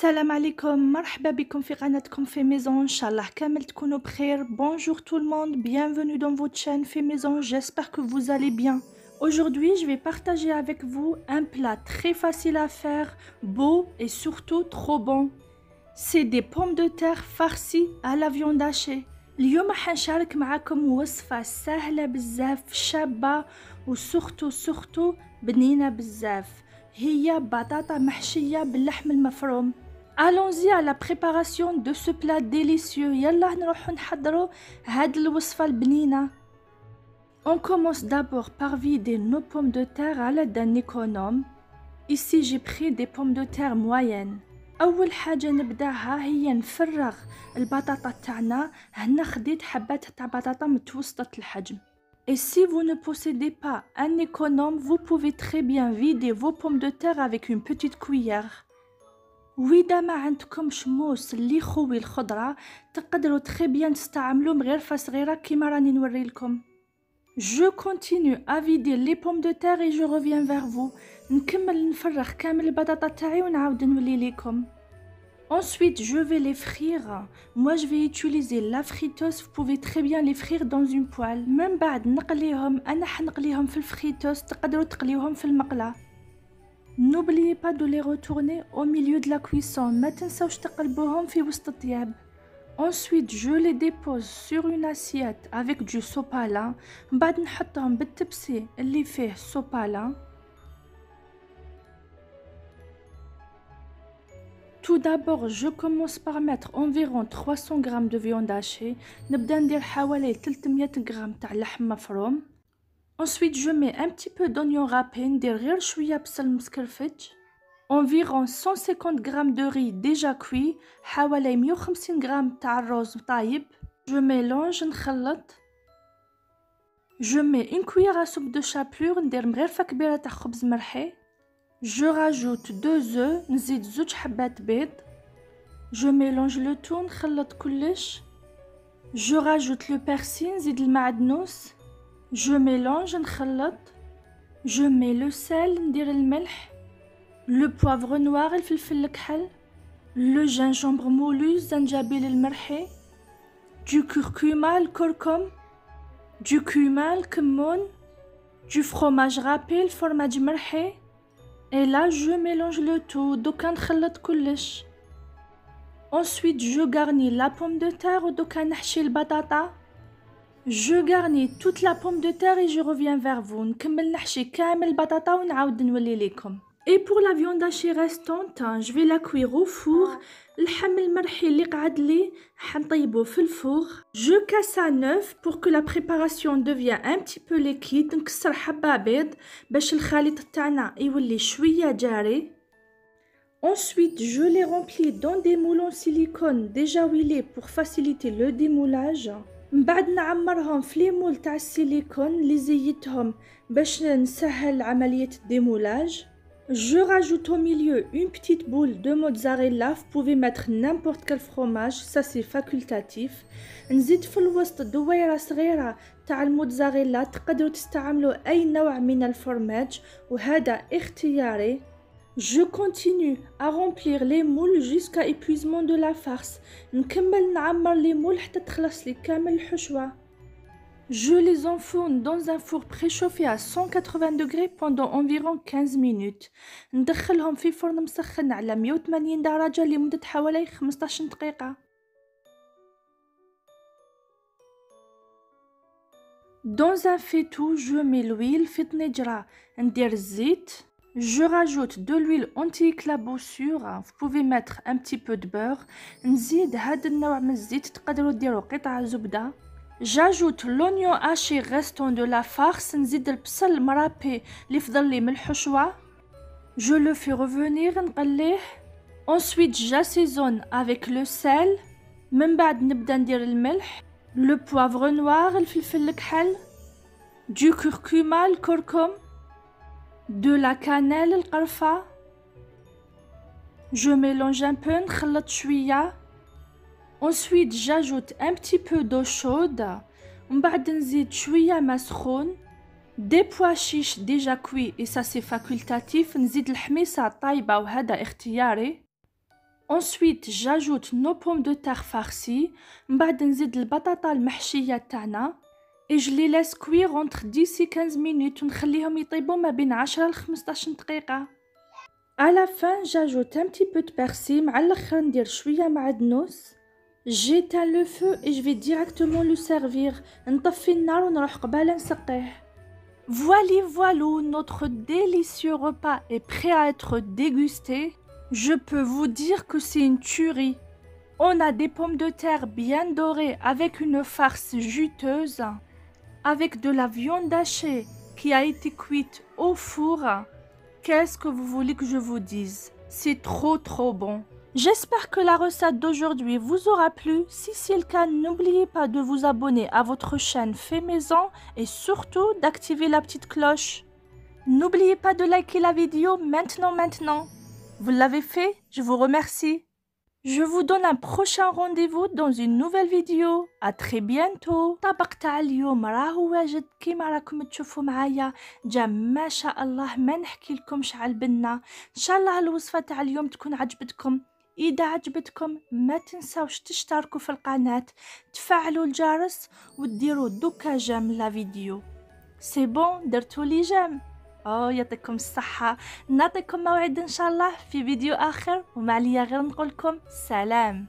السلام عليكم مرحبا بكم في قناتكم في ميزون ان شاء الله كامل تكونوا بخير. Bonjour tout le monde, bienvenue dans votre chaîne Fait Maison, j'espère que vous allez bien. Aujourd'hui je vais partager avec vous un plat très facile à faire, beau et surtout trop bon. C'est des pommes de terre farcies à la viande hachée. اليوم حنشارك معكم وصفة سهلة بزاف شابة وسورتو بنينة بزاف، هي بطاطا محشية باللحم المفروم. Allons-y à la préparation de ce plat délicieux. يلا نروحو نحضرو هاد الوصفة البنينة. On commence d'abord par vider nos pommes de terre à l'aide d'un économe. Ici j'ai pris des pommes de terre moyennes. أول حاجة نبداها هي نفرغ البطاطا تاعنا. هنا خديت حبات تاع بطاطا متوسطة الحجم. Et si vous ne possédez pas un économe, vous pouvez très bien vider vos pommes de terre avec une petite cuillère. وإذا ما عندكمش موس اللي يخوي الخضرة تقدروا très bien تستعملوا مغرفة صغيرة كيما راني نوري لكم. Je continue à vider les pommes de terre et je reviens vers vous. نكمل نفرغ كامل البطاطا تاعي ونعاود نولي لكم. Ensuite, je vais les frire. Moi, je vais utiliser la friteuse. Vous pouvez très bien les frire dans une poêle. من بعد نقليهم، أنا حنقليهم في الفريتوز، تقدروا تقليوهم في المقلة. N'oubliez pas de les retourner au milieu de la cuisson. ما تنسوش تقلبوهم في وسط الطياب. Ensuite, je les dépose sur une assiette avec du sopalin. من بعد نحطهم بالتبسي اللي فيه sopalin. Tout d'abord, je commence par mettre environ 300 g de viande hachée. نبدأ ندير حوالي 300 g تاع لحم مفروم. Ensuite, je mets un petit peu d'oignon râpé. ندير غير شوية بصل مسكرفج. Environ 150 g de riz déjà cuit. حوالي 150 g تاع الرز طايب. Je mélange نخلط. Je mets une cuillère à soupe de chapelure. ندير مغرفة كبيرة تاع خبز مرحي. Je rajoute 2 œufs, نزيد زوج حبات بيض. Je mélange le tout, نخلط كلش. Je rajoute le persil, نزيد المعدنوس. Je mélange, نخلط. Je mets le sel, ندير الملح. Le poivre noir, الفلفل الكحل. Le gingembre moulu, الزنجبيل المرحي. Du curcuma, الكركم. Du cumin, الكمون. Du fromage râpé, الفرماج مرحي. Et là, je mélange le tout. دوكا نخلط كلش. Ensuite, je garnis la pomme de terre. دوكا نحشي البطاطا. Je garnis toute la pomme de terre et je reviens vers vous. نكمل نحشي كامل البطاطا ونعاود نولي لكم. Et pour la viande hachée restante, je vais la cuire au four. اللحم المرحي اللي قعد لي حنطيبه في الفور. Je casse à neuf pour que la préparation devienne un petit peu liquide. نكسر حبة بيض باش الخليط تاعنا يولي شوية جاري. Ensuite, je les remplis dans des moules en silicone déjà huilés pour faciliter le démoulage. من بعد نعمرهم في لي مول تاع السيليكون اللي زيتهم باش نسهل عملية الديمولاج. Je rajoute au milieu une petite boule de mozzarella. Vous pouvez mettre n'importe quel fromage, ça c'est facultatif. نزيد في الوسط دويرة صغيرة تاع الموتزاريلا. تقدروا تستعملوا أي نوع من الفرماج وهذا اختياري. Je continue à remplir les moules jusqu'à épuisement de la farce. نكمل نعمر les moules حتى تخلص لي كامل الحشوة. Je les enfourne dans un four préchauffé à 180 degrés pendant environ 15 minutes. ندخلهم في فرن مسخن على 180 درجة لمدة حوالي 15 دقيقة. Dans un faitout, je mets l'huile في طنجرة ندير الزيت. Je rajoute de l'huile anti-éclaboussure. Vous pouvez mettre un petit peu de beurre. نزيد هذا النوع من الزيت، تقدروا ديروا قطع زبدة. J'ajoute l'oignon haché restant de la farce. نزيد البصل مرابي اللي فضل لي من الحشوة. Je le fais revenir نقليه. Ensuite, j'assaisonne avec le sel. من بعد نبدأ ندير الملح. Le poivre noir الفلفل الكحل. Du curcuma الكركم. De la cannelle القرفة. Je mélange un peu نخلط شوية. Ensuite, j'ajoute un petit peu d'eau chaude. ومن بعد نزيد شوية ماء سخون. Des pois chiches déjà cuits et ça c'est facultatif. نزيد الحميصة طايبة وهذا اختياري. Ensuite, j'ajoute nos pommes de terre farcies. من بعد نزيد البطاطا المحشية تاعنا. Et je les laisse cuire entre 10 et 15 minutes ونخليهم يطيبوا ما بين 10 ل 15 دقيقة. À la fin, j'ajoute un petit peu de persil. مع الآخر ندير شوية معدنوس. J'éteins le feu et je vais directement le servir. نطفي النار ونروح قبالة نسقيه. Voilà, notre délicieux repas est prêt à être dégusté. Je peux vous dire que c'est une tuerie. On a des pommes de terre bien dorées avec une farce juteuse, avec de la viande hachée qui a été cuite au four. Qu'est-ce que vous voulez que je vous dise? C'est trop bon. J'espère que la recette d'aujourd'hui vous aura plu. Si c'est le cas, n'oubliez pas de vous abonner à votre chaîne Fait Maison et surtout d'activer la petite cloche. N'oubliez pas de liker la vidéo maintenant. Vous l'avez fait? Je vous remercie. Je vous donne un prochain rendez-vous dans une nouvelle vidéo. À très bientôt. الطبق تاع اليوم راهو واجد كيما راكم تشوفوا معايا. جا ما شاء الله ما نحكي لكمش على البنة. ان شاء الله الوصفة تاع اليوم تكون عجبتكم. إذا عجبتكم ما تنساوش تشتركوا في القناة، تفعلوا الجرس وتديروا دوكا جيم لا فيديو. سي بون درتوا لي جيم. يعطيكم الصحة. نعطيكم موعد إن شاء الله في فيديو آخر، وما عليا غير نقولكم سلام.